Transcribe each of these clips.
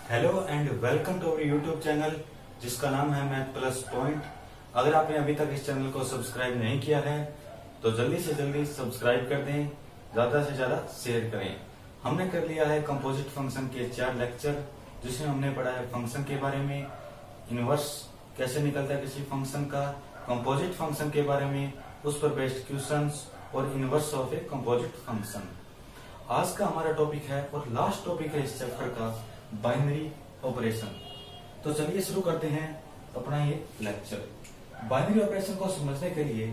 Hello and welcome to our YouTube channel जिसका नाम है मैथ प्लस पॉइंट। अगर आपने अभी तक इस चैनल को सब्सक्राइब नहीं किया है तो जल्दी से जल्दी सब्सक्राइब कर दें, ज्यादा से ज्यादा शेयर करें। हमने कर लिया है कंपोजिट फंक्शन के 4 लेक्चर, जिसमें हमने पढ़ा है फंक्शन के बारे में, इनवर्स कैसे निकलता है किसी फंक्शन का, कंपोजिट फंक्शन के बारे में, उस पर बेस्ड क्वेश्चंस और inverse of a composite function. आज का हमारा टॉपिक है और लास्ट टॉपिक है इस चैप्टर का बाइनरी ऑपरेशन। तो चलिए शुरू करते हैं अपना ये लेक्चर। बाइनरी ऑपरेशन को समझने के लिए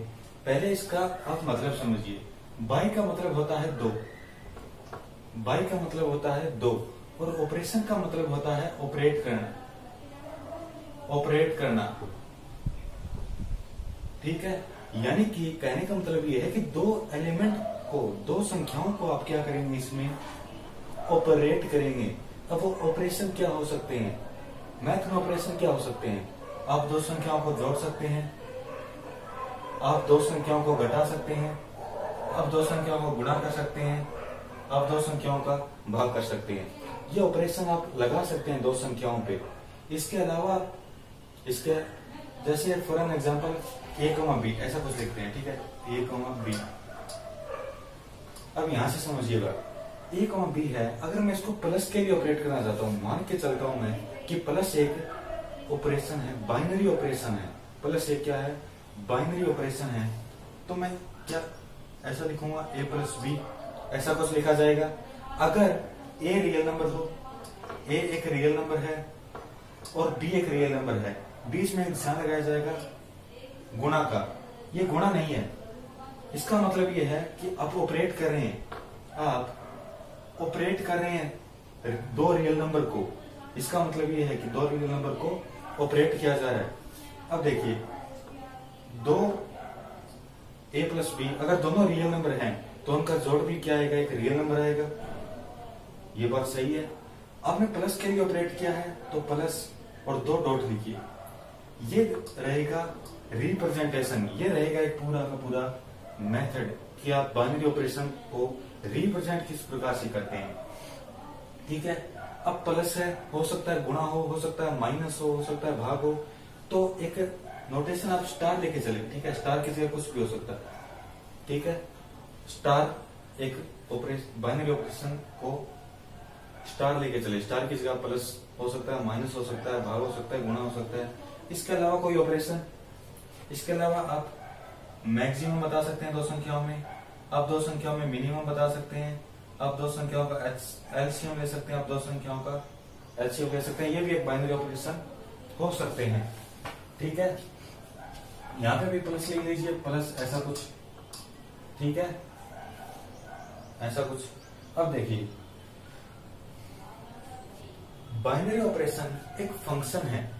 पहले इसका आप मतलब समझिए। बाई का मतलब होता है दो, बाई का मतलब होता है दो, और ऑपरेशन का मतलब होता है ऑपरेट करना, ऑपरेट करना। ठीक है, यानी कि कहने का मतलब ये है कि दो एलिमेंट को, दो संख्याओं को आप क्या करेंगे, इसमें ऑपरेट करेंगे। अब वो ऑपरेशन क्या हो सकते हैं, मैथ में ऑपरेशन क्या हो सकते हैं? आप दो संख्याओं को जोड़ सकते हैं, आप दो संख्याओं को घटा सकते हैं, आप दो संख्याओं को गुणा कर सकते हैं, आप दो संख्याओं का भाग कर सकते हैं। ये ऑपरेशन आप लगा सकते हैं दो संख्याओं पे। इसके अलावा इसके जैसे for an example a, b ऐसा कुछ लिखते हैं। ठीक है, a, b। अब यहां से समझिएगा, a, b है। अगर मैं इसको प्लस के लिए ऑपरेट करना चाहता हूं, मान के चलता हूं मैं कि प्लस एक ऑपरेशन है, बाइनरी ऑपरेशन है। प्लस एक क्या है, बाइनरी ऑपरेशन है। तो मैं क्या ऐसा लिखूंगा, a प्लस b, ऐसा कुछ लिखा जाएगा। अगर a रियल नंबर हो, a एक रियल नंबर है और b एक रियल नंबर है, बीच में एक ध्यान लगाया जाएगा गुणा का। ये गुणा नहीं है, इसका मतलब ये है कि आप ऑपरेट कर रहे हैं, आप ऑपरेट कर रहे हैं दो रियल नंबर को। इसका मतलब ये है कि दो रियल नंबर को ऑपरेट किया जा रहा है। अब देखिए, दो a प्लस b, अगर दोनों रियल नंबर हैं तो उनका जोड़ भी क्या आएगा, एक रियल नंबर आएगा। ये बात सही है। आपने प्लस के लिए ऑपरेट किया है तो प्लस और दो डॉट लिखिए। ये रहेगा रिप्रेजेंटेशन, ये रहेगा एक पूरा का पूरा मेथड कि आप बाइनरी ऑपरेशन को रिप्रेजेंट किस प्रकार से करते हैं। ठीक है, अब प्लस है, हो सकता है गुणा हो सकता है माइनस हो सकता है भाग हो। तो एक नोटेशन आप स्टार लेके चले। ठीक है, स्टार किसी का कुछ भी हो सकता है। ठीक है, स्टार एक बाइनरी ऑपरेशन को स्टार लेके चले। स्टार की जगह प्लस हो सकता है, माइनस हो सकता है, भाग हो सकता है, गुणा हो सकता है। इसके अलावा कोई ऑपरेशन, इसके अलावा आप मैक्सिमम बता सकते हैं दो संख्याओं में, आप दो संख्याओं में मिनिमम बता सकते हैं, आप दो संख्याओं का एलसीएम ले सकते हैं, आप दो संख्याओं का एलसीएम ले सकते हैं। ये भी एक बाइनरी ऑपरेशन हो सकते हैं। ठीक है, यहाँ पे भी प्लस लिख लीजिए, प्लस ऐसा कुछ। ठीक है, ऐसा कुछ। अब देखिए, बाइनरी ऑपरेशन एक फंक्शन है,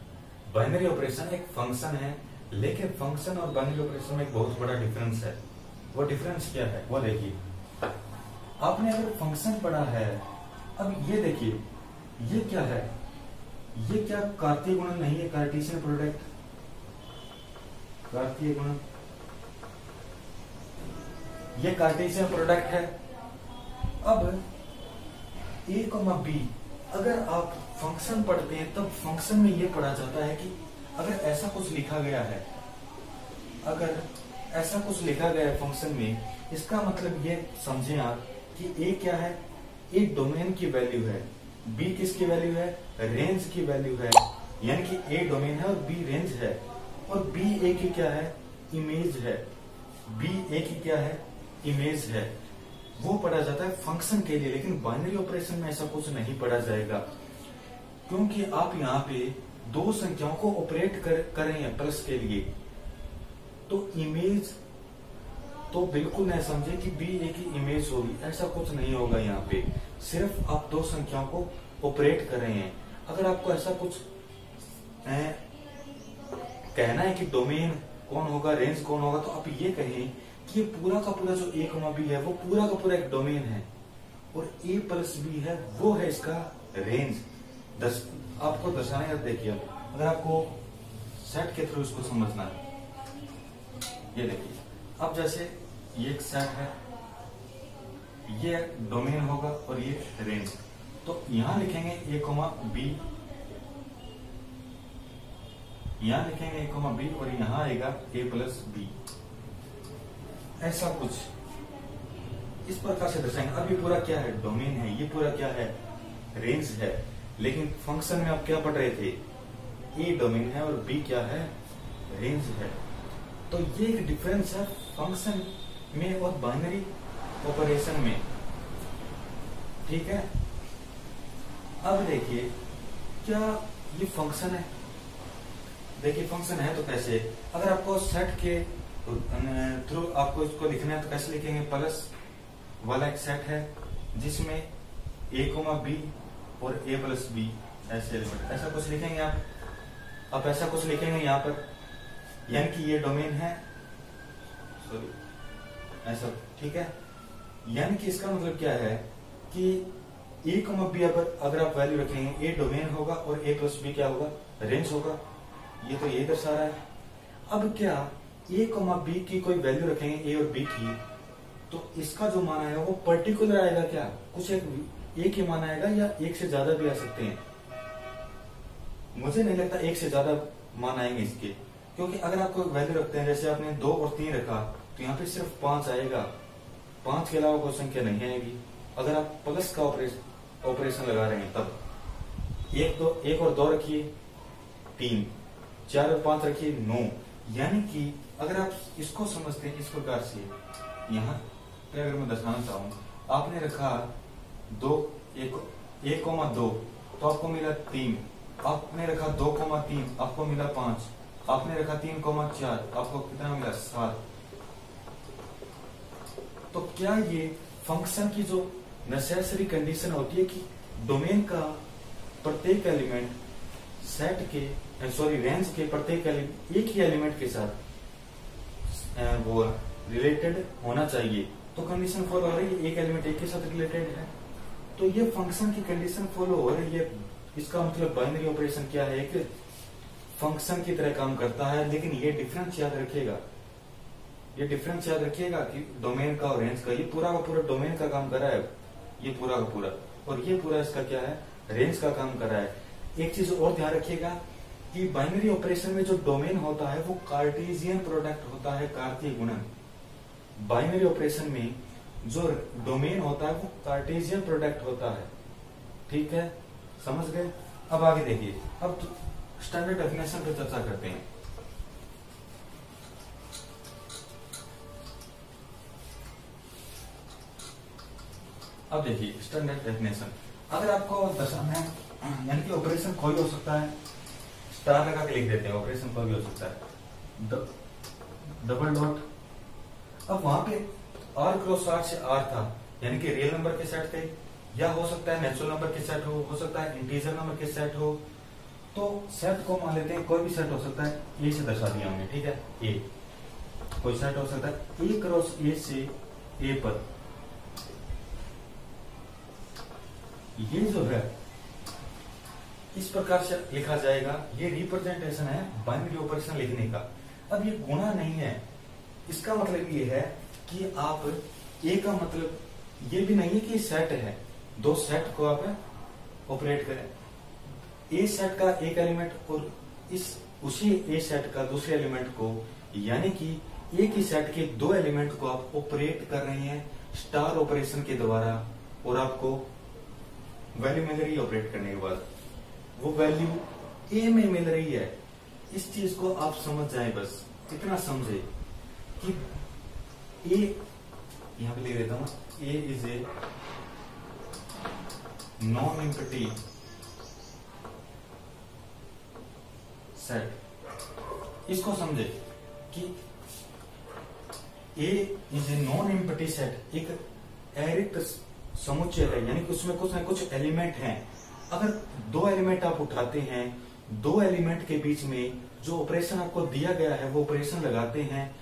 बाइनरी ऑपरेशन एक फंक्शन है, लेकिन फंक्शन और बाइनरी ऑपरेशन में एक बहुत बड़ा डिफरेंस है। वो डिफरेंस क्या है वो देखिए। आपने अगर फंक्शन पढ़ा है, अब ये देखिए, ये क्या है, ये क्या कार्तीय गुणन नहीं है, कार्टेशियन प्रोडक्ट, कार्तीय गुणन, ये कार्टेशियन प्रोडक्ट है। अब a, b, अगर आप फंक्शन पढ़ते हैं तब फंक्शन में ये पढ़ा जाता है कि अगर ऐसा कुछ लिखा गया है, अगर ऐसा कुछ लिखा गया है फंक्शन में, इसका मतलब ये समझें आप कि a क्या है, a डोमेन की वैल्यू है, b किसकी वैल्यू है, रेंज की वैल्यू है। यानी कि a डोमेन है और b रेंज है, और b a की क्या है, इमेज है। b a की क्या है, इमेज है। वो पढ़ा जाता है फंक्शन के लिए, लेकिन बाइनरी ऑपरेशन में ऐसा कुछ नहीं पढ़ा जाएगा, क्योंकि आप यहाँ पे दो संख्याओं को ऑपरेट कर रहे हैं प्लस के लिए। तो इमेज तो बिल्कुल नहीं समझे कि बी ए की इमेज होगी, ऐसा कुछ नहीं होगा। यहाँ पे सिर्फ आप दो संख्याओं को ऑपरेट कर रहे हैं। अगर आपको ऐसा कुछ कहना है कि डोमेन कौन होगा, रेंज कौन होगा, तो आप ये कहें कि ये पूरा का पूरा जो a, b है वो पूरा का पूरा एक डोमेन है, और a प्लस b है वो है इसका रेंज। आपको दर्शाने का देखिए, अगर आपको सेट के थ्रू इसको समझना है, ये देखिए। अब जैसे ये एक सेट है, ये डोमेन होगा और ये रेंज। तो यहां लिखेंगे a कोमा बी, यहां लिखेंगे a कोमा बी और यहां आएगा a प्लस बी, ऐसा कुछ इस प्रकार से दर्शाएंगे। अब ये पूरा क्या है, डोमेन है, ये पूरा क्या है, रेंज है। लेकिन फंक्शन में आप क्या पढ़ रहे थे, ए डोमेन है और बी क्या है, रेंज है। तो ये एक डिफरेंस है फंक्शन में और बाइनरी ऑपरेशन में, ठीक है। अब देखिए क्या ये फंक्शन है, देखिए फंक्शन है तो कैसे, अगर आपको सेट के थ्रू आपको इसको लिखना है तो कैसे लिखेंगे, प्लस वाला एक सेट है जिसमें a कोमा बी और a प्लस बी ऐसे एलिमेंट, ऐसा कुछ लिखेंगे आप ऐसा कुछ लिखेंगे यहाँ पर, यानी कि ये डोमेन है, सॉरी ऐसा, ठीक है। यानी कि इसका मतलब क्या है कि a कोमा बी अगर आप वैल्यू रखेंगे, a डोमेन होगा और a प्लस बी क्या होगा, रेंज होगा, ये तो यही दर्शा रहा है। अब क्या a कोमा बी की कोई वैल्यू रखेंगे a और b की, तो इसका जो मान आएगा वो पर्टिकुलर आएगा क्या, कुछ एक ही मान आएगा या एक से ज्यादा भी आ सकते हैं। मुझे नहीं लगता एक से ज्यादा मान आएंगे इसके, क्योंकि अगर आप कोई वैल्यू रखते हैं, जैसे आपने 2 और 3 रखा तो यहाँ पे सिर्फ 5 आएगा, 5 के अलावा कोई संख्या नहीं आएगी। अगर आप प्लस का ऑपरेशन लगा रहे हैं तब 1 और 2 रखिए 3, 4 और 5 रखिए 9। यानी कि अगर आप इसको समझते हैं इस प्रकार से, यहाँ पे अगर मैं दर्शाना चाहूँ, आपने रखा 1 कोमा 2 तो आपको मिला 3, आपने रखा 2 कोमा 3 आपको मिला 5, आपने रखा 3 कोमा 4 आपको कितना मिला 7। तो क्या ये फंक्शन की जो नेसेसरी कंडीशन होती है कि डोमेन का प्रत्येक एलिमेंट सेट के रेंज के प्रत्येक एक ही एलिमेंट के साथ वो रिलेटेड होना चाहिए, तो कंडीशन फॉलो हो रही है, एक एलिमेंट एक के साथ रिलेटेड है, तो ये फंक्शन की कंडीशन फॉलो हो रही है। इसका मतलब बाइनरी ऑपरेशन क्या है, एक फंक्शन की तरह काम करता है। लेकिन ये डिफरेंस याद रखिएगा, ये डिफरेंस याद रखिएगा कि डोमेन का और रेंज का, ये पूरा का पूरा डोमेन का काम कर रहा है, ये पूरा का पूरा, और ये पूरा इसका क्या है, रेंज का काम कर रहा है। एक चीज और ध्यान रखिएगा कि बाइनरी ऑपरेशन में जो डोमेन होता है वो कार्टेशियन प्रोडक्ट होता है, कार्तीय गुणन। बाइनरी ऑपरेशन में जो डोमेन होता है वो कार्टेशियन प्रोडक्ट होता है, ठीक है, समझ गए। अब आगे देखिए, अब स्टैंडर्ड डेफिनेशन पर चर्चा करते हैं। अब देखिए स्टैंडर्ड डेफिनेशन, अगर आपको दर्शाना है, यानी कि ऑपरेशन कोई हो सकता है, स्टार लगा के लिख देते हैं, ऑपरेशन कोई भी हो सकता है, डबल डॉट। अब वहां पे r क्रॉस r से r था, यानी कि रियल नंबर के सेट थे, या हो सकता है नेचुरल नंबर के सेट हो सकता है इंटीजर नंबर के सेट हो, तो सेट को मान लेते हैं, कोई भी सेट हो सकता है, ए से दर्शा दिया हमने, ठीक है, ए कोई सेट हो सकता है, ए क्रॉस ए से ए पर, ये जो है इस प्रकार से लिखा जाएगा, ये रिप्रेजेंटेशन है बाइनरी ऑपरेशन लिखने का। अब ये गुणा नहीं है, इसका मतलब ये है कि आप ए का मतलब ये भी नहीं है कि सेट है, दो सेट को आप ऑपरेट करें, ए सेट का एक एलिमेंट और उसी ए सेट का दूसरे एलिमेंट को, यानी कि एक ही सेट के दो एलिमेंट को आप ऑपरेट कर रहे हैं स्टार ऑपरेशन के द्वारा, और आपको वैल्यू मिल रही है ऑपरेट करने के बाद, वो वैल्यू ए में मिल रही है। इस चीज को आप समझ जाए, बस इतना समझे कि ए, यहां पे लिख देता हूं, A is a non empty set. इसको समझे कि A is a non empty set, एक अरिक्त समुच्चय है, यानी कि उसमें कुछ न कुछ एलिमेंट हैं। अगर दो एलिमेंट आप उठाते हैं, दो एलिमेंट के बीच में जो ऑपरेशन आपको दिया गया है वो ऑपरेशन लगाते हैं,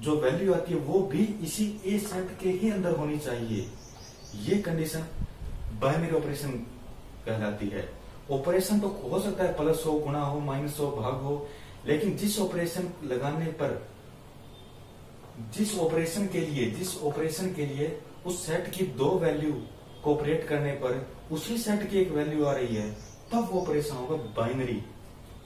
जो वैल्यू आती है वो भी इसी ए सेट के ही अंदर होनी चाहिए। ये कंडीशन बाइनरी ऑपरेशन कहलाती है। ऑपरेशन तो हो सकता है प्लस हो, गुणा हो, माइनस हो, भाग हो, लेकिन जिस ऑपरेशन लगाने पर, जिस ऑपरेशन के लिए उस सेट की दो वैल्यू को ऑपरेट करने पर उसी सेट की एक वैल्यू आ रही है, तब वो ऑपरेशन होगा बाइनरी,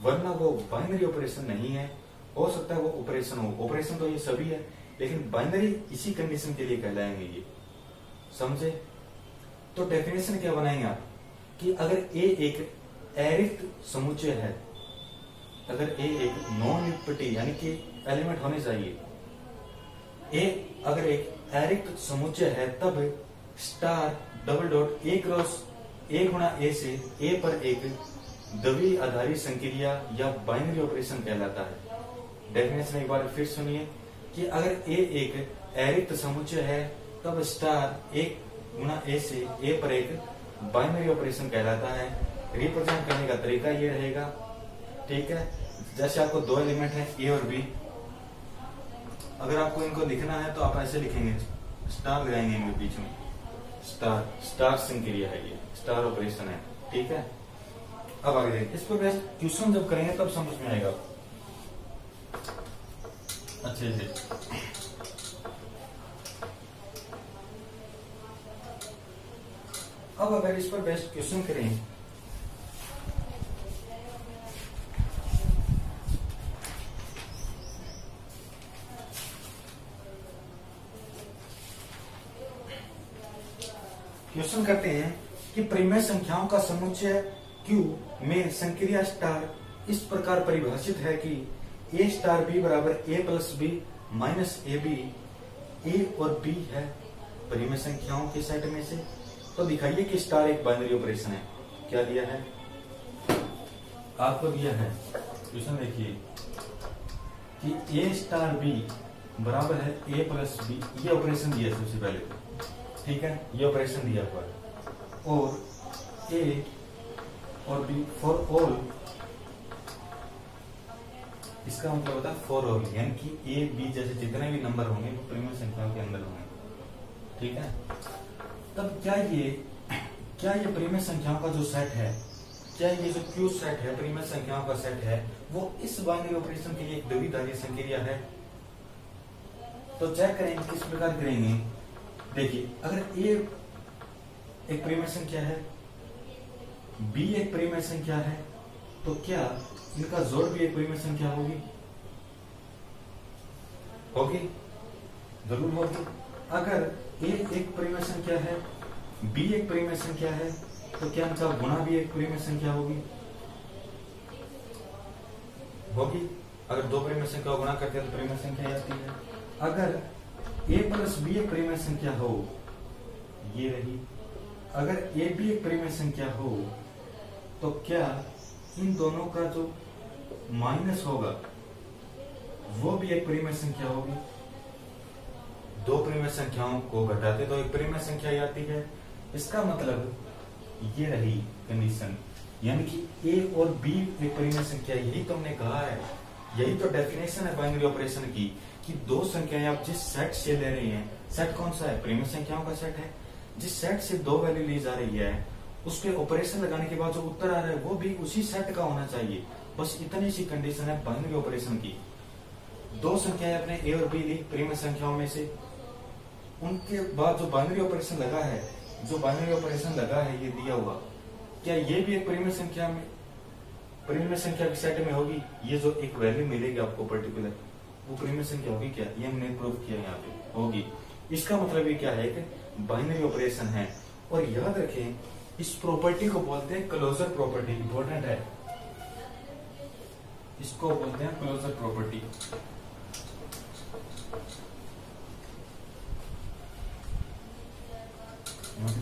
वरना वो बाइनरी ऑपरेशन नहीं है। हो सकता है वो ऑपरेशन हो, ऑपरेशन तो ये सभी है, लेकिन बाइनरी इसी कंडीशन के लिए कहलाएंगे ये, समझे। तो डेफिनेशन क्या बनाएंगे आप कि अगर ए एक अरिक्त समुच्चय है, अगर ए एक नॉन यूनिटी यानी कि एलिमेंट होने चाहिए, ए अगर एक अरिक्त समुच्चय है, तब star double dot A cross ए गुणा ए से ए पर एक द्विवीय आधारित संक्रिया या बाइनरी ऑपरेशन कहलाता है। डेफिनेशन एक बार फिर सुनिए कि अगर ए एक अरिक्त समुच्चय है, तब स्टार ए गुणा ए से ए पर एक बाइनरी ऑपरेशन कहलाता है। रिप्रेजेंट करने का तरीका ये रहेगा, ठीक है। जैसे आपको दो एलिमेंट है ए और बी, अगर आपको इनको लिखना है तो आप ऐसे लिखेंगे, स्टार लगाएंगे इनके बीच में, स्टार स्टार संक्रिया है, ये स्टार ऑपरेशन है, ठीक है। अब आगे देखिए, इस पर बेस्ट क्वेश्चन जब करेंगे तब समझ में आएगा अच्छे से। अब अगर इस पर बेस्ट क्वेश्चन करें, क्वेश्चन करते हैं कि परिमेय संख्याओं का समुच्चय Q में संक्रिया स्टार इस प्रकार परिभाषित है कि A स्टार B बराबर A प्लस B minus a b, A और B है परिमेय संख्याओं के सेट में से। तो दिखाइए कि स्टार एक बाइनरी ऑपरेशन है। क्या दिया है आपको, दिया है क्वेश्चन देखिए कि A स्टार B बराबर है A प्लस B, ये ऑपरेशन दिया सबसे पहले तो, ठीक है, ये ऑपरेशन दिया हुआ है, और A और B फॉर ऑल, इसका मतलब होता है फॉर ऑल, यानी कि A B जैसे जितने भी नंबर होंगे वो परिमेय संख्याओं के अंदर होंगे, ठीक है। तब क्या ये परिमेय संख्याओं का जो सेट है, क्या ये जो Q सेट है परिमेय संख्याओं का सेट है, वो इस बाइनरी ऑपरेशन के लिए एक द्विधारी संक्रिया है। तो चेक करेंगे किस प्रकार करेंगे। देखिए, अगर A एक परिमेय संख्या है, B एक परिमेय संख्या है, तो क्या इनका जोड़ भी एक परिमेय संख्या होगी? होगी, जरूर होगी। अगर A एक परिमेय संख्या है, B एक परिमेय संख्या है, तो क्या इनका गुणा भी एक परिमेय संख्या होगी? होगी। अगर दो परिमेय संख्या को गुणा करते हैं तो परिमेय संख्या आती है। अगर A प्लस B एक परिमेय संख्या हो, ये रही, अगर A B एक परिमेय संख्या हो, तो क्या इन दोनों का जो माइनस होगा वो भी एक परिमेय संख्या होगी? दो परिमेय संख्याओं को घटाते तो एक परिमेय संख्या आती है। इसका मतलब ये रही कंडीशन, यानी कि A और B एक परिमेय संख्या, यही तो हमने कहा है, यही तो डेफिनेशन है बाइनरी ऑपरेशन की, कि दो संख्याएं आप जिस सेट से ले रही हैं, सेट कौन सा है? परिमेय संख्याओं का सेट है। जिस सेट से दो वैल्यू ली जा रही है, उस पे ऑपरेशन लगाने के बाद जो उत्तर आ रहा है वो भी उसी सेट का होना चाहिए। बस इतनी सी कंडीशन है बाइनरी ऑपरेशन की। दो संख्याएं अपने A और B ली परिमेय संख्याओं में से, उनके बाद जो बाइनरी ऑपरेशन लगा है, ये दिया हुआ, क्या ये भी एक परिमेय संख्या के सेट में होगी? ये जो एक वैल्यू मिलेगी आपको पर्टिकुलर, वो परिमेय संख्या होगी क्या? ये हमने प्रूव किया यहाँ पे, होगी। इसका मतलब ये क्या है कि बाइनरी ऑपरेशन है। और याद रखें, इस प्रॉपर्टी को बोलते हैं क्लोजर प्रॉपर्टी, इंपॉर्टेंट है, इसको बोलते हैं क्लोजर प्रॉपर्टी।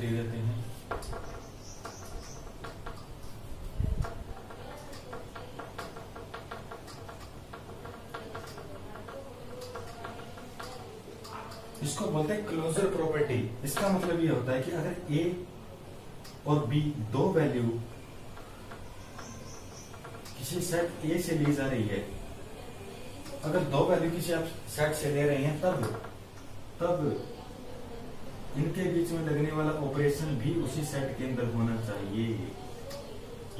ले लेते हैं, इसको बोलते हैं क्लोजर प्रॉपर्टी। इसका मतलब ये होता है कि अगर A और B दो वैल्यू किसी सेट A से ली जा रही है, अगर दो वैल्यू किसी आप सेट से ले रहे हैं, तब इनके बीच में लगने वाला ऑपरेशन भी उसी सेट के अंदर होना चाहिए।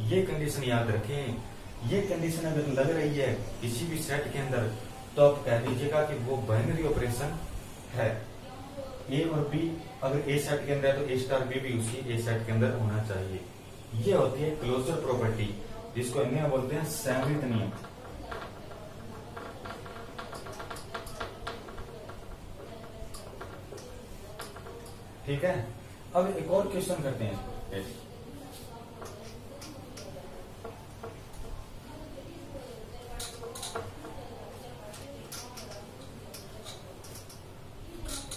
ये कंडीशन याद रखें। ये कंडीशन अगर लग रही है किसी भी सेट के अंदर, तो आप कह दीजिएगा कि वो बाइनरी ऑपरेशन है। ए और बी अगर ए सेट के अंदर है तो ए स्टार बी भी उसी ए सेट के अंदर होना चाहिए। ये होती है क्लोजर प्रॉपर्टी, जिसको इंग्लिश में बोलते हैं सैमरित नियम। ठीक है, अब एक और क्वेश्चन करते हैं।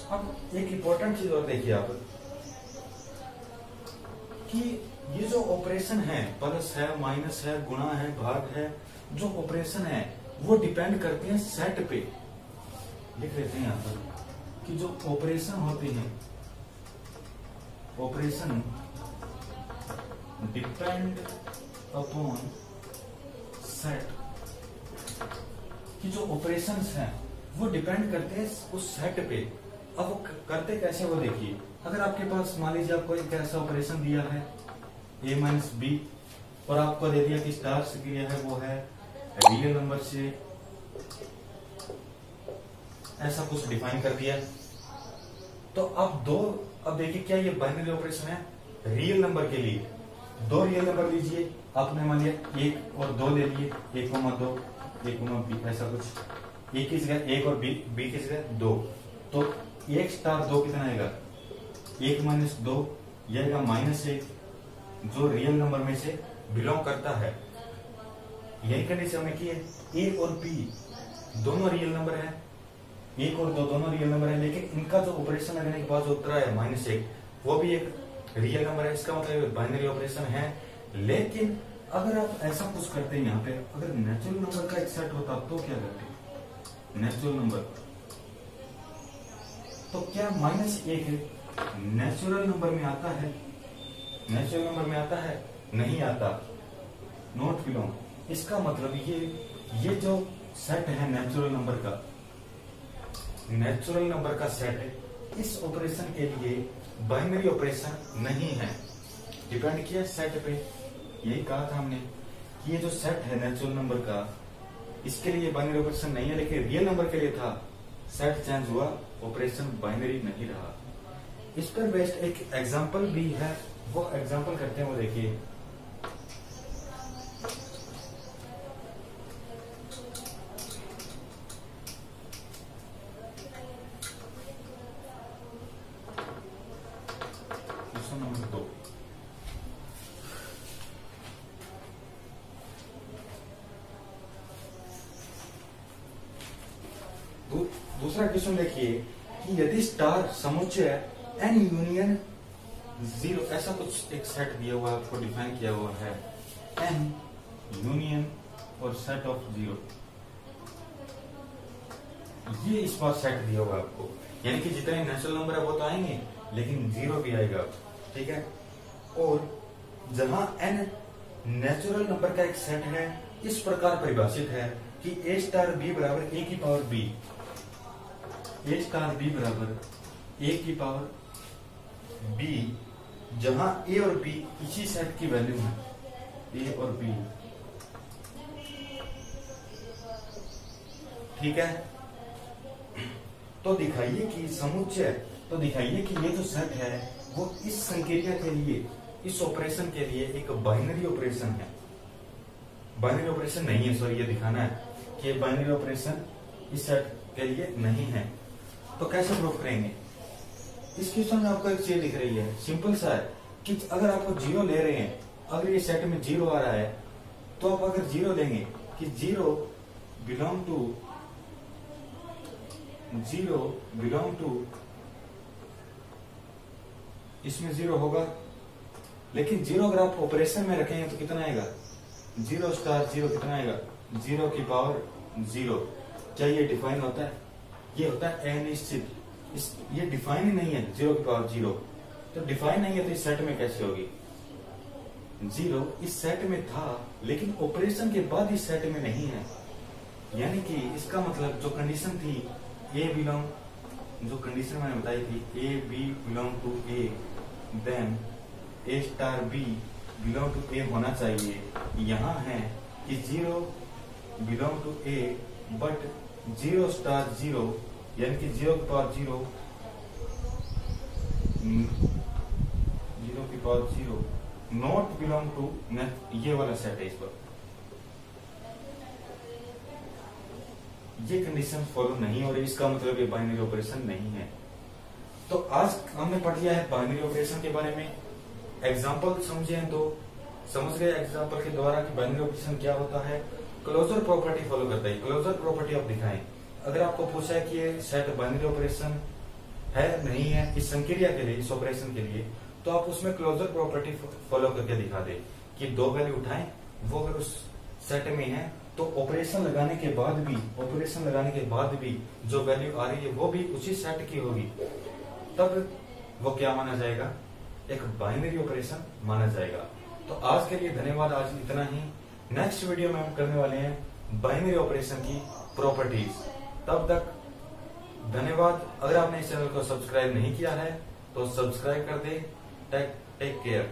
अब एक इंपॉर्टेंट चीज और देखिए आप कि ये जो ऑपरेशन है, प्लस है, माइनस है, गुणा है, भाग है, जो ऑपरेशन है वो डिपेंड करते हैं सेट पे। लिख लेते हैं यहां पर कि जो ऑपरेशन होते हैं, ऑपरेशन डिपेंड अपॉन सेट, कि जो ऑपरेशंस हैं वो डिपेंड करते हैं उस सेट पे। अब वो करते कैसे वो देखिए। अगर आपके पास मान लीजिए आपको एक ऐसा ऑपरेशन दिया है a माइनस बी, और आपको दे दिया कि स्टार से दिया है वो है रियल नंबर से, ऐसा कुछ डिफाइन कर दिया, तो अब देखिए क्या ये बाइनरी ऑपरेशन है। रियल नंबर के लिए दो रियल नंबर लीजिए, आपने मान लिया एक और दो ले लिए, 1,2 1,b, ऐसा कुछ। एक की जगह एक और बी की जगह दो, तो 1 स्टार 2 कितना आएगा, 1 माइनस 2, यह आएगा -1, जो रियल नंबर में से बिलोंग करता है। यही कंडीशन में की है। ए और बी दोनों रियल नंबर है, 1 और 2 दोनों रियल नंबर है, लेकिन इनका जो ऑपरेशन लगने के बाद जो उत्तर है -1, वो भी एक रियल नंबर है। इसका मतलब बाइनरी ऑपरेशन है। लेकिन अगर आप ऐसा कुछ करते हैं यहाँ पे, अगर नेचुरल नंबर का एक सेट होता तो क्या करते, नेचुरल नंबर, तो क्या -1 नेचुरल नंबर में आता है, नेचुरल नंबर में आता है, नहीं आता, नॉट बिलोंग। इसका मतलब ये जो सेट है नेचुरल नंबर का, नेचुरल नंबर का सेट इस ऑपरेशन के लिए बाइनरी ऑपरेशन नहीं है, डिपेंड किया सेट पे। यही कहा था हमने कि ये जो सेट है नेचुरल नंबर का, इसके लिए बाइनरी ऑपरेशन नहीं है, लेकिन रियल नंबर के लिए था। सेट चेंज हुआ, ऑपरेशन बाइनरी नहीं रहा। इस पर बेस्ड एक एग्जांपल भी है, वो एग्जांपल करते हैं, वो देखिए। क्वेश्चन नंबर 2, दूसरा क्वेश्चन देखिए कि यदि स्टार समुच्चय n यूनियन 0, ऐसा कुछ एक सेट दिया हुआ है, आपको डिफाइन किया हुआ है, n यूनियन और सेट ऑफ 0, ये इस बार सेट दिया हुआ है आपको, यानी कि जितने नेचुरल नंबर है वो तो आएंगे, लेकिन 0 भी आएगा, ठीक है। और जहां n नेचुरल नंबर का एक सेट है, इस प्रकार परिभाषित है कि a स्टार b बराबर a की power b, a star b बराबर a की पावर b, जहां a और b इसी सेट की वैल्यू है, a और b, ठीक है। तो दिखाइए कि समुच्चय, तो दिखाइए कि ये जो सेट है वो इस संक्रिया के लिए, इस ऑपरेशन के लिए एक बाइनरी ऑपरेशन है, बाइनरी ऑपरेशन नहीं है, सॉरी, ये दिखाना है कि बाइनरी ऑपरेशन इस सेट के लिए नहीं है। तो कैसे प्रूफ करेंगे। इस क्वेश्चन में आपको एक चीज दिख रही है, सिंपल सा है कि अगर आपको 0 ले रहे हैं, अगर ये सेट में 0 आ रहा है, तो आप अगर 0 लेंगे कि 0 बिलोंग टू, इसमें 0 होगा, लेकिन 0 अगर आप ऑपरेशन में रखेंगे तो कितना आएगा, 0 स्टार 0 कितना आएगा, 0 की पावर 0। क्या ये डिफाइन होता है, ये होता है अनिश्चित, ये डिफाइन ही नहीं है, 0 की पावर 0, तो डिफाइन नहीं है तो इस सेट में कैसे होगी। 0 इस सेट में था, लेकिन ऑपरेशन के बाद इस सेट में नहीं है, यानी कि इसका मतलब जो कंडीशन थी A बिलोंग, जो कंडीशन मैंने बताई थी A B belong to A, then A star B belong to A होना चाहिए, यहाँ है कि 0 belong to A but 0 star 0, यानी कि 0 की पावर 0 0 की पावर 0 नॉट बिलोंग टू, ये वाला सेट है, इस पर ये कंडीशन फॉलो नहीं हो रही, इसका मतलब ये बाइनरी ऑपरेशन नहीं है। तो आज हमने पढ़ लिया है बाइनरी ऑपरेशन के बारे में। एग्जांपल समझे तो समझ गए एग्जांपल के द्वारा कि बाइनरी ऑपरेशन क्या होता है। क्लोजर प्रॉपर्टी फॉलो करता है। क्लोजर प्रॉपर्टी आप दिखाएं। अगर आपको पूछा है कि ये सेट बाइनरी ऑपरेशन है नहीं है इस संक्रिया के लिए, इस ऑपरेशन के लिए, तो आप उसमें क्लोजर प्रॉपर्टी फॉलो करके दिखा दे कि दो वैल्यू उठाएं, वो अगर उस सेट में है तो ऑपरेशन लगाने के बाद भी जो वैल्यू आ रही है वो भी उसी सेट की होगी, तब वो क्या माना जाएगा, एक बाइनरी ऑपरेशन माना जाएगा। तो आज के लिए धन्यवाद, आज इतना ही। नेक्स्ट वीडियो में हम करने वाले हैं बाइनरी ऑपरेशन की प्रॉपर्टीज। तब तक धन्यवाद। अगर आपने इस चैनल को सब्सक्राइब नहीं किया है तो सब्सक्राइब कर दे। Take care.